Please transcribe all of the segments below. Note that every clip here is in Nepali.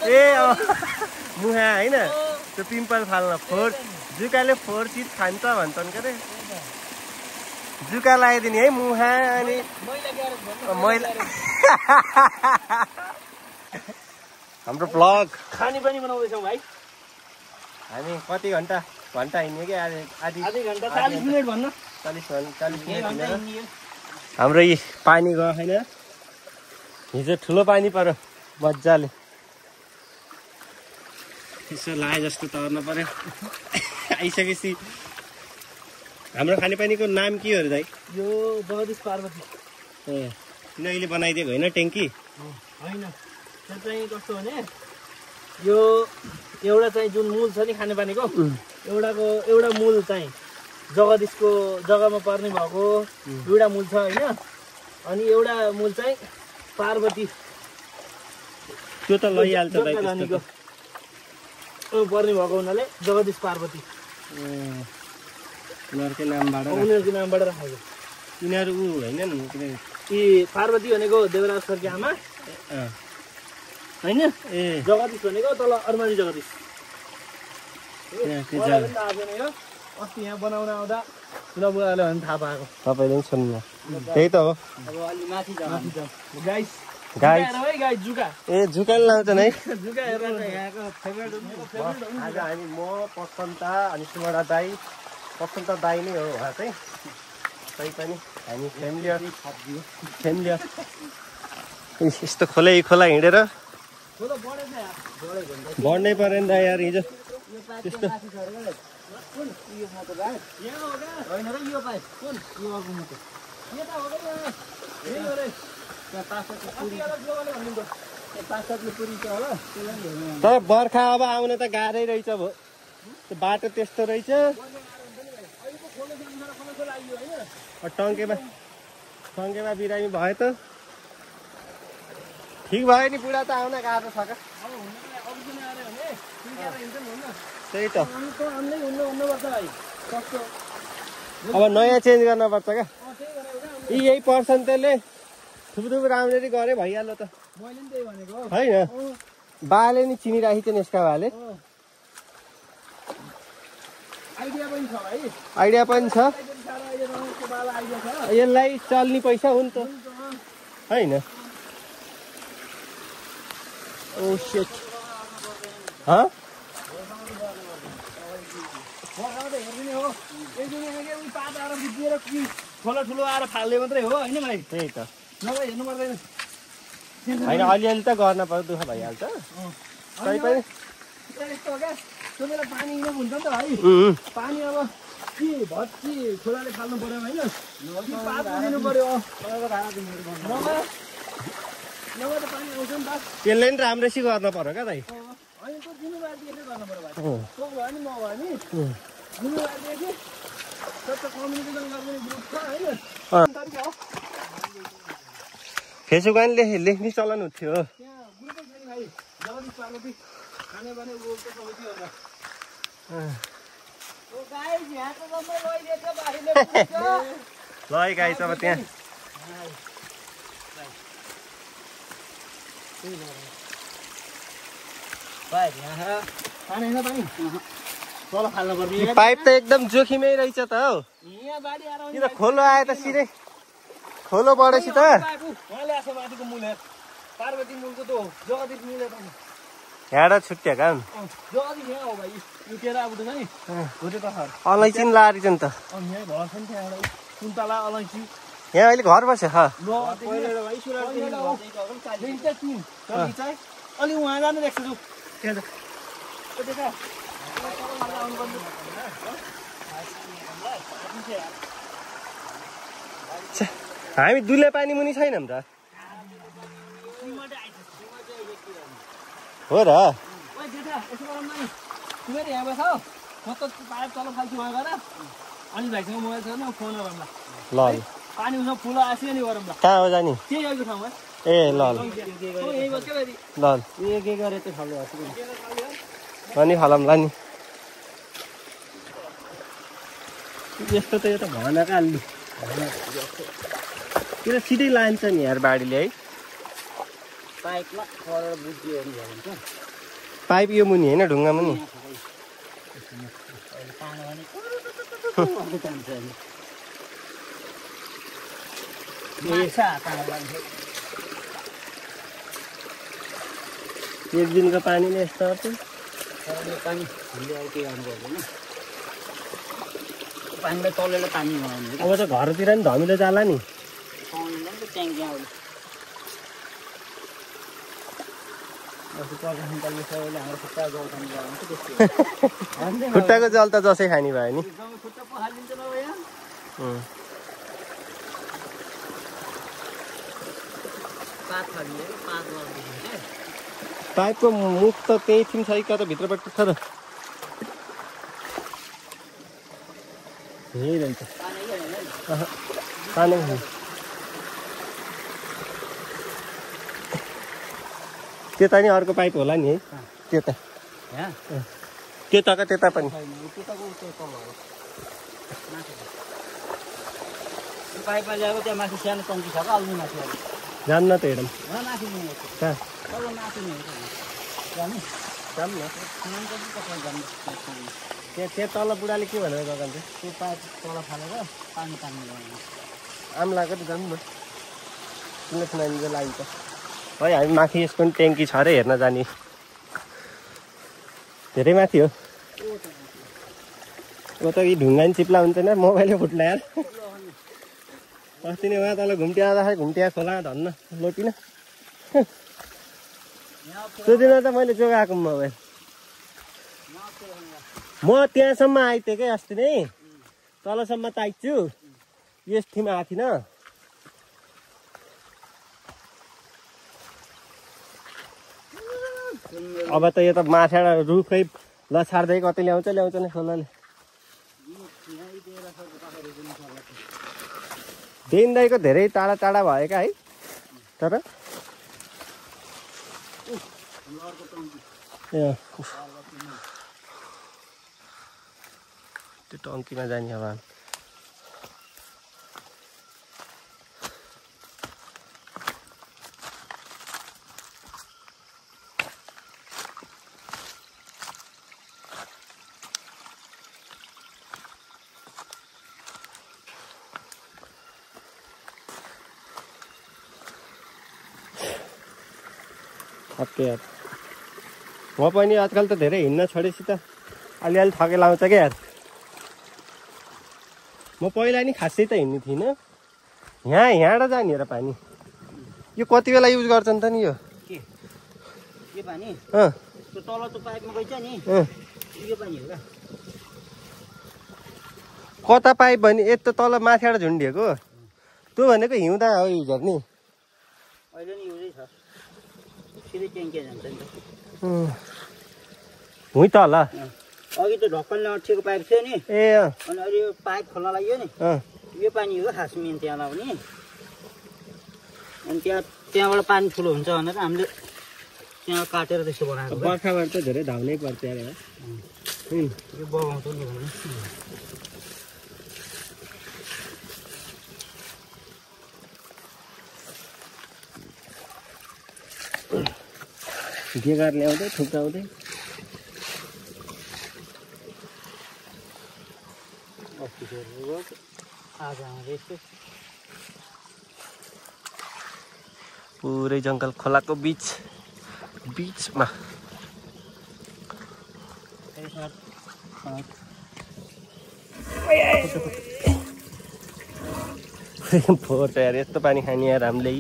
ए मुहा होइन त्यो पिम्पल फाल्न फोर जुकाले फोर चिज खान्छ भन्छन् के अरे जुका लगाइदिने है मुहा अनि मैला हाम्रो ब्लग खानी पनि बनाउँदैछौँ भाइ हामी कति घन्टा हिँड्यो कि आधी घन्टा 40 मिनट भन्न 40 मिनट हाम्रो यी पानी गयो होइन हिजो ठुलो पानी पर्यो मजाले यसो लाए जस्तो तर्न पर्यो आइसकेपछि हाम्रो खानेपानीको नाम के हो दाइ यो जगदीश पार्वती ए किन अहिले बनाइदिएको होइन ट्याङ्की होइन त्यो चाहिँ कस्तो भने यो एउटा चाहिँ जुन मूल छ नि खानेपानीको एउटा मूल चाहिँ जगदीशको जग्गामा पर्ने भएको दुईटा मूल छ होइन अनि एउटा मूल चाहिँ पार्वती त्यो त लैहाल्छ दाइ रानीको पर्ने भएको हुनाले जगदीश पार्वती उनीहरूकै नामबाट राखेको यिनीहरू ऊ होइन यी पार्वती भनेको देवराज सरकी आमा होइन ए जगदीश भनेको तल अर्मानी जगदीश अस्ति यहाँ बनाउन आउँदा ठुला बुवाले भने थाहा पाएको तपाईँले पनि सुन्नु त्यही त हो अब अलि माथि गाइस जुका ए जुकाले लाउँछ है जुका हेरेर यहाँको फेभरेट आज हामी म पसन्ता अनि सुमडा दाई पसन्ता दाई नै हो उहाँ चाहिँ तै पनि हामी फ्यामिली यस्तो खोला हिँडेर बढ्नै पऱ्यो नि त यार हिजो त्यस्तो तर बर्खा अब आउन त गाह्रै रहेछ भयो त्यो बाटो त्यस्तो रहेछ टङ्केमा बिरामी भयो त ठिक भयो नि बुढा त आउन गाह्रो छ त्यही त अब नयाँ चेन्ज गर्नुपर्छ क्या यही पर्सेन्टले थुप्रो राम्ररी गरे भइहाल्यो त होइन बाले नि चिनिराखेको थियो नि यसका बाले आइडिया पनि छ यसलाई चल्ने पैसा हो नि त होइन ओ शिट ठुलो आएर फाल्ने मात्रै हो होइन भाइ त्यही त नभए हेर्नु पर्दैन होइन अलिअलि त गर्न पर्यो दुःख भइहाल्छ तै पनि यस्तो हो क्या त्यो बेला पानी इनफ हुन्छ नि त भाइ पानी अब के भत्ती खोलाले फाल्नु पर्यो होइन पात दिनु पर्यो नभए त पानी आउँछ नि त त्यसले नि राम्रैसी गर्न पर्यो क्या दाइ होइन त्यो जिम्मेवारी गर्नु पर्यो भाइ तँ भयो नि म भयो नि जिम्मेवारी कम्युनिकेसन गर्ने ग्रुप छ होइन फेसबुकमा नि लेख्ने चलन थियो त्यहाँ ग्रुपै छ नि भाइ जगदीश पार्वती खाने भने उयोको समिति हो ल गाई अब त्यहाँ पाइप त एकदम जोखिमै रहेछ त हौ कि त खोलो आयो त सिधै खोलो बढेपछि त यहाँबाट छुट्याएका अलैँची नि लाएर नि त यहाँ अहिले घर बस्यो अलि उहाँ जानु देख्छु हामी दुले पानी मुनि छैनौँ त हो र अनि भाइसँग मोबाइल छ न फोन गरौँ ल पानी उसमा फुल आसियो नि गरौँ कहाँ हो जाने त्यही अघिको ठाउँमा ए ल के गरे त्यो खालको अनि फलाम ला नि यस्तो त यो त भनेको आलु किन सिधै लान्छ नि यार बाढीले है पाइपमा परेर बुझियो भने पाइप यो मुनि होइन ढुङ्गा मुनि एक दिनको पानीले यस्तो गर्छ पानी हामीले अब के गर्नु पर्दैन पानीलाई तलेर पानी बनाउनु अब त घरतिर नि धमिलो जाला नि ट्याङ्की आउँछ खुट्टाको जल त जसै खाने भयो नि पाइपको मुख त त्यही थिम छ कि त भित्रबाट छ र यही रहेछ पानी त्यता नि अर्को पाइप होला नि है त्यता त्यताका त्यता पनि पाइपमा ल्याएको त्यहाँ माथि सानो टङ्की छ र अलि माथि जान्न त हेरौँ माथि कहाँ माथि त्यहाँ तल बुढाले के भनेर गएको त्यो पाइप तल फालेर पानी लगाउनु आम्लाको त जाउँ न किन सुनाइदिन्छ लागि त है हामी माथि यसको पनि ट्याङ्की छ अरे हेर्न जाने धेरै माथि हो ऊ त कि ढुङ्गा नि चिप्ला हुन्छ नि मोबाइलै फुट्ला यार अस्ति नै उहाँ तल घुम्टी आउँदाखेरि घुम्टिया खोला धन्न लोटिन त्यो दिन त मैले जोगाएको मोबाइल म त्यहाँसम्म आइतेँ क्या अस्ति नै तलसम्म त आइछु यस थिमा आएको थिइनँ अब त यो त माथिबाट रुखै लछार्दै कतै ल्याउँछ नि खोलाले देनदाईको धेरै टाढा टाढा भयो क्या है तर त्यो टङ्कीमा जाने अब यार म पनि आजकल त धेरै हिँड्न छोडेपछि त अलिअलि थके लाउँछ क्या यार म पहिला नि खासै त हिँड्ने थिइनँ यहाँबाट जाने र पानी यो कति बेला युज गर्छन् त नि यो के पानी त्यो तल त्यो पाइपमा गइछ नि यो पानी हो क्या कता पाइप भने यस्तो तल माथिबाट झुन्डिएको त्यो भनेको हिउँदा हो युज गर्ने अहिले नि युजै छ सिधै ट्याङ्की जान्छ नि त हुँ त होला अघि त ढक्कनले अट्ठिएको पाइप थियो नि ए अनि अहिले यो पाइप खोल्न लाग्यो नि यो पानी हो खास मेन त्यहाँ लाउने अनि त्यहाँबाट पानी ठुलो हुन्छ भनेर हामीले त्यहाँ काटेर त्यस्तो बनाएको बर्खाबाट त धेरै धाउनै पर्छ यार यो बगाउँछ नि भने गेगार ल्याउँदै थुक्राउँदै पुरै जङ्गल खोलाको बिचमा फोहोर यार यस्तो पानी खाने यार हामीले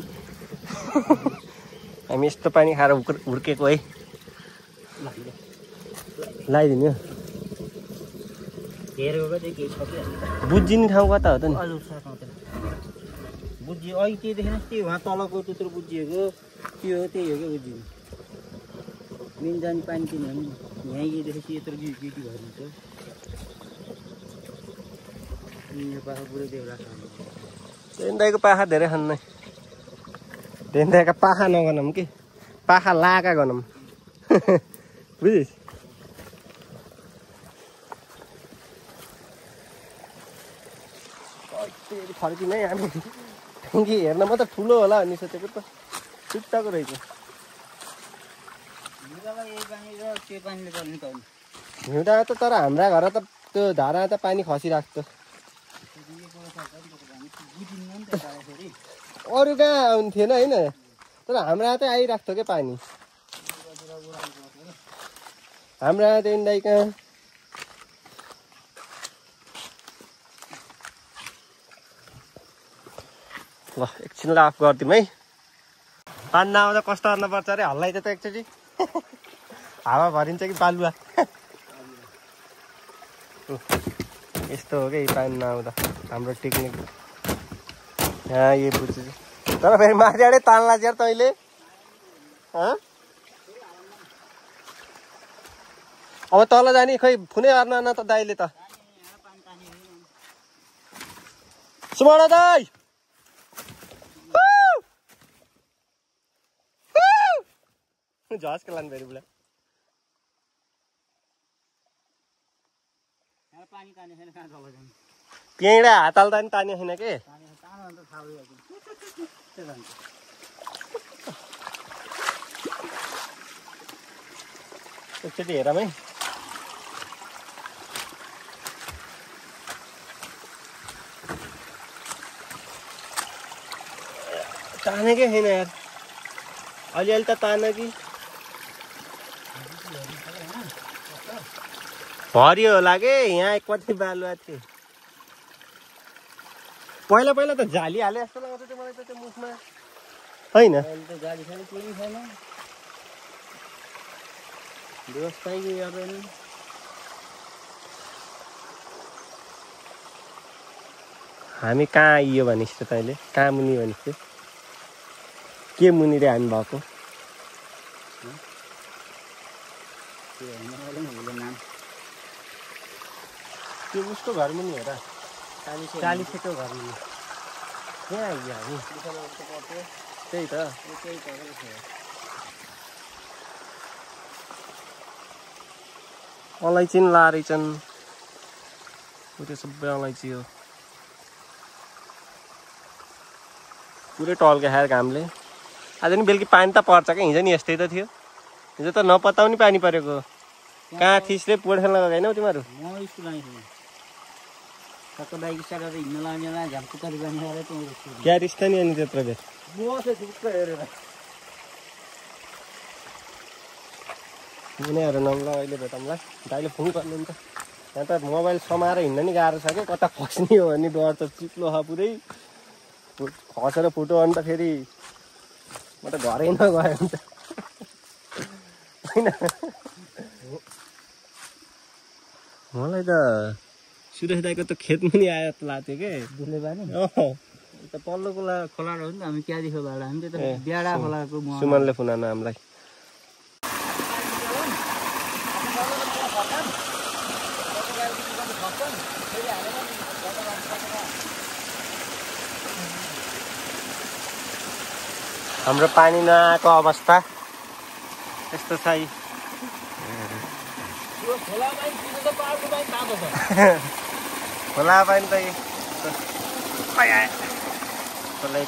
हामी यस्तो पानी खाएर हुर्केको है लगाइदिनु बुझिने ठाउँ कता हो त नि बुझ्यो अघि त्यो देखेन त्यो उहाँ तलको त्यत्रो बुझिएको त्यो हो त्यही हो क्या बुझिनु मेन जाने पानी किन भने यहाँ देखेपछि यत्रो गिटी भइदिन्छ पाखा पुरै देउला देन्दाईको पाखा धेरै खान्न देन्दाईका पाखा नगनौँ कि पाखा लागा गनौँ बुझिस् फर्किने हामी ट्याङ्की हेर्न मात्र ठुलो होला भन्ने सोचेको त छुट्टाको रहेछ हिउँदा त तर हाम्रा घर त त्यो धारा त पानी खसिरहेको छ अरू कहाँ आउँथेन होइन तर हाम्रा त आइरहेको थियो क्या पानी हाम्रा त दाइ कहाँ ल एकछिनलाई अफ गरिदिउँ है पानी नआउँदा कस्तो गर्नुपर्छ अरे हल्लाइदियो त एकचोटि हावा भरिन्छ कि बालुवा यस्तो हो क्या पानी नआउँदा हाम्रो टेक्निक यहाँ यो बुझ्छु तर फेरि माथिबाटै तान्ला चाहिँ तैँले अब तल जाने खै फुनै अर्न न त दाइले त सुमन दाइ झस्क लानु फेरि बुढा त्यहीँडा हात हाल्दा नि तान्यो छैन के एकचोटि हेरौँ है तानेकै छैन यार अलिअलि त तान कि भरियो होला के यहाँ कति बालुवा थियो पहिला पहिला त झाली हाले जस्तो लाग्छ त्यो मलाई त त्यो मुखमा होइन हामी कहाँ आइयो भनेपछि त तैँले कहाँ मुनि भनेपछि के मुनि रे हामी भएको त्यो उसको घर मुनि हो र 40 घर मुनि यहाँ आइयो हामी त्यही त अलैँची नि लाएछन् त्यो सबै अलैँची हो पुरै टल्के खाएर घामले आज नि बेलुकी पानी त पर्छ क्या हिजो नि यस्तै त थियो हिजो त नपताउने पानी परेको कहाँ थिसले पोड खेल्न गएनौ तिमीहरू क्या रिस्ता नि अनि त्यत्रो बेर उनीहरू नम्ला अहिले भेटौँला दाइले फोन गर्नु नि त यहाँ त मोबाइल समाएर हिँड्न नि गाह्रो छ क्या कता खस्ने हो भने डर त चिप्लो छ पुरै खसेर फुट्यो भने त फेरि म त घरै नगयो नि त होइन मलाई त सुरेश दाइको त खेत पनि आयो लाग्थ्यो के पल्लो खोला हो नि त हामी क्यादी खोलाबाट हामी त ब्याडा खोलाको सुमनले फुनान हामीलाई हाम्रो पानी नआएको अवस्था यस्तो छ खोला पानी त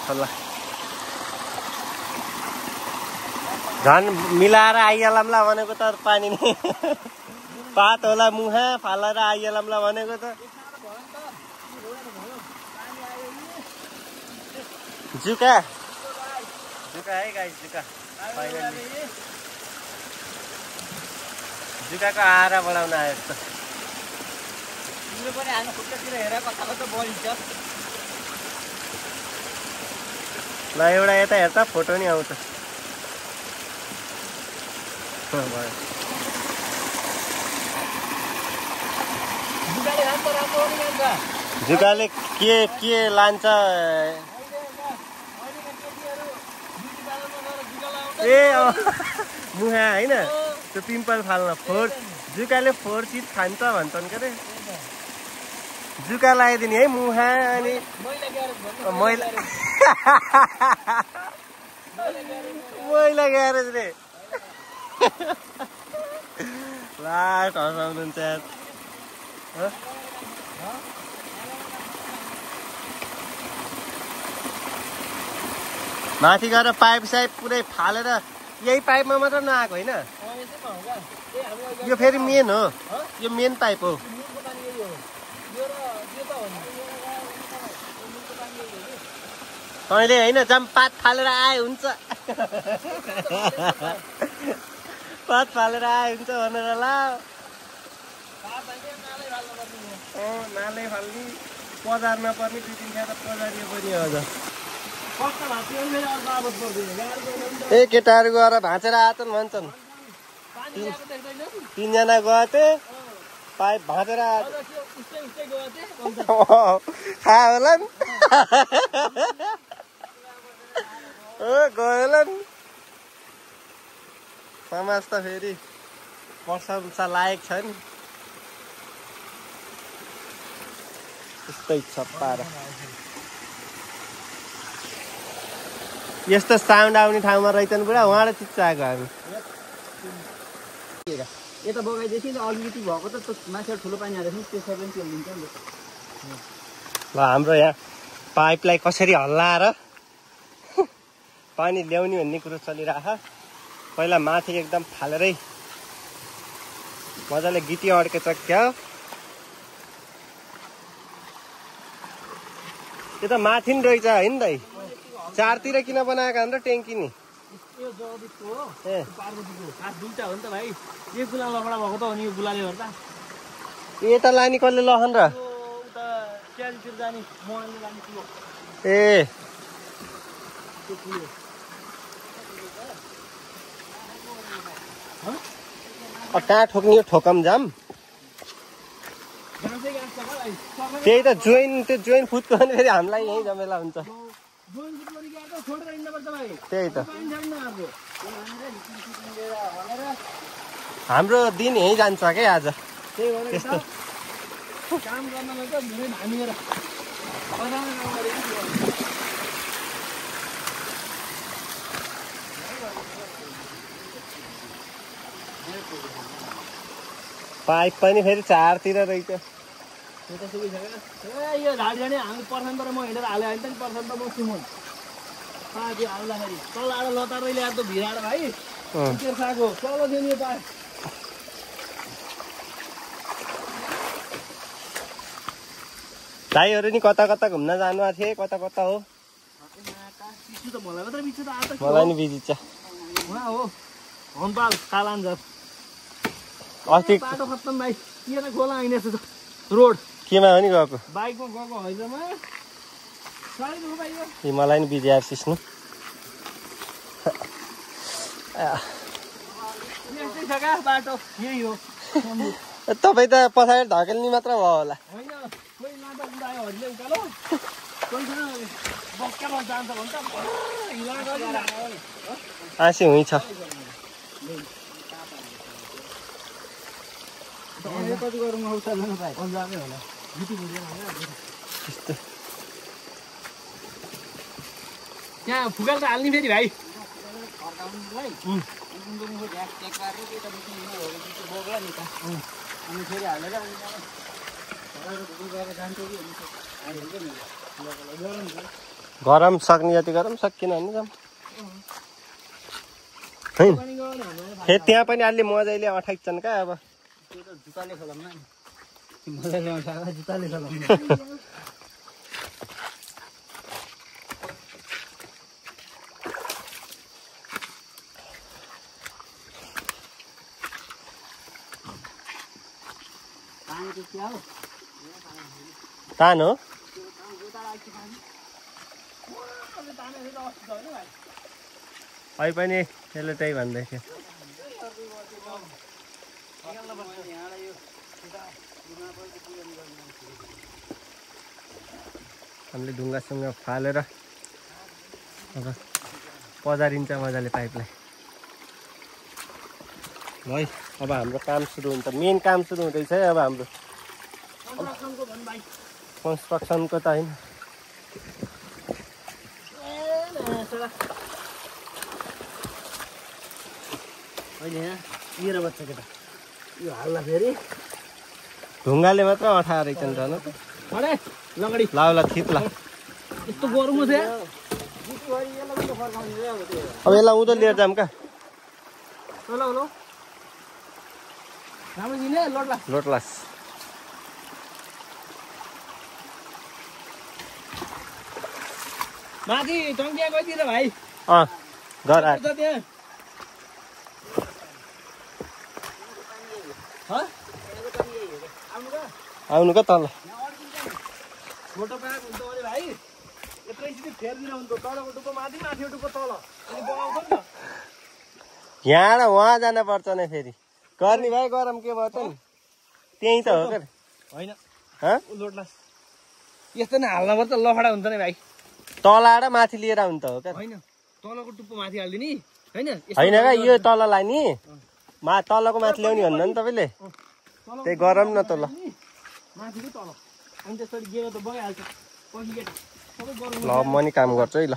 खोला झन् मिलाएर आइहालौँला भनेको त पानी नै पात होला मुहा फालेर आइहालौँला भनेको त जुका जुका है गाइस जुका जुकाको आहारा बढाउन आयो जस्तो पनि हामी खुट्टातिर हेरेर कता कता बढिन्छ ल एउटा यता हेर्दा फोटो नि आउँछ जुकाले के लान्छ ए मुहा होइन त्यो पिम्पल फाल्न जुकाले 4 चिज खान्छ भन्छन् के अरे जुका लगाइदिने है मुहा अनि मैला ग्यारेज रे लास्ट हँसाउनुहुन्छ यार माथि गएर पाइप साइप पुरै फालेर यही पाइपमा मात्र नआएको होइन यो फेरि मेन हो, यो मेन पाइप हो। तैँले होइन जम पात फालेर आए हुन्छ, पात फालेर आए हुन्छ भनेर ला। नालै फाल्ने बजार नपर्ने 2-3 खेत बजारियो पनि अझ। ए केटाहरू गएर भाँचेर आएछन् भन्छन्। 3 जना गएको थिए, पाइप भाँचेर आए खा होला नि। गयो होला नि। समाज त फेरि प्रशंसा लायक छ नि। त्यस्तै छ पारा। यस्तो साउन्ड आउने ठाउँमा रहेछन् पुरा, उहाँले चिच्चाएको हामी। यता बगाइदिएपछि अलिकति भएको त माथि ठुलो पानी हालेको त्यसमा पनि चलिदिन्छ नि। ल हाम्रो यहाँ पाइपलाई कसरी हल्लाएर पानी ल्याउने भन्ने कुरो चलिरहेछ। पहिला माथि एकदम फालेरै मजाले गिटी अड्केछ क्या। यो त माथि नि रहेछ होइन दाइ? 4तिर किन बनाएको हाम्रो ट्याङ्की नि? यो जगदीशको हो, पार्वतीको खास दुईटा हो नि त भाइ। यो गुला लफडा भएको त हो नि, यो गुलाले गर्दा। यता लाने कसले लहन र? उता क्यारीतिर जाने मोहनले लाने ठुलो। ए त्यो ठुलो कहाँ ठोक्ने यो ठोकम जाम? त्यही त त्यो जोइन फुट्यो भने फेरि हामीलाई यहीँ झमेला हुन्छ। त्यही त हाम्रो दिन यहीँ जान्छ क्या आज। त्यस्तो काम गर्नमा त धेरै हामीएर पाइप पनि फेरि 4तिर रहेछ। यो झाडी जाने हामी पर्सानबाट म हिँडेर हाल्यो भने त पर्सानबाट म सुमन पायो हाल्दाखेरि तल आएर लतारै ल्याएर त भिराएर भाइ तिर्साको तल थियो नि यो पायो। भाइहरू नि कता कता घुम्न जानु थिए, कता कता हो? मलाई नि बिजी छ। हो हम्पाल कालान्जर अस्ति बाटो खत्तम भाइ। किन खोला हिँडेछ त रोड केमा हो नि गएको? बाइकमा गएको हैजमा साइड हो भाइ। यो मलाई नि बिजी आएर सिस्नु। यस्तै छ क्या बाटो, यही हो। तपाईँ त पछाडि धकेल्ने मात्र भयो होला। होइन कोही लाँदा उडायो हरिले उकालो, कोहीसँग बक्का बस जान्छ भन्छ आँसी हुन्छ। कति गरौँ आउँछ भाइ पन्जाबै होला। त्यहाँ फुकाल त हाल्ने फेरि भाइ। गरम सक्ने जति गरम सकिन भने जाम होइन। फेरि त्यहाँ पनि अलि मजाले अठाइछन् क्या अब। जुत्ताले खोलाम न मजाले अठाएको जुत्ताले खोलाम। तान हो अहिले पनि यसले त्यही भन्दै थियो। हामीले ढुङ्गासुङ्गा फालेर अब पजारिन्छ मजाले पाइपलाई। है अब हाम्रो काम सुरु हुन्छ, मेन काम सुरु हुँदैछ है अब हाम्रो कन्स्ट्रक्सनको त होइन। अहिले यहाँ मेरो बच्चा केटा यो हाल्ला फेरि ढुङ्गाले मात्र अठाएर रहेछन् झन् त। अरे लगडी लाउला थिप्ला यस्तो गरौँ थियो। अब यसलाई उँधो लिएर जाऊँ क्या? हेलो हेलो राम्रो दिने लोटला लोटलास माथि टङ्किया गइदिएर भाइ घर छ त्यहाँ आउनु त तल फोटो पाएको हुन्छ भने भाइ यत्रै फेरिदिन हुन्छ तलको टुप्पो माथि माथिको टुप्पो तल अनि बनाउँछ नि त यहाँ र वहाँ जान पर्छ नि फेरि गर्ने भाइ गरम के भयो त नि त्यही त हो क्या होइन हँ लोटला यस्तो नै हाल्न पर्छ लफडा हुन्छ नि भाइ तल आएर माथि लिएर आउनु त हो क्या होइन तलको टुप्पो माथि हालिदिने होइन होइन क्या यो तललाई नि तलको माथि ल्याउने भन्नु नि तपाईँले त्यही गरम न त ल माथिको तल अनि त्यसरी गेलो त बगाइहाल्छ पछि केटा सबै गरौँ ल म नि काम गर्छु है ल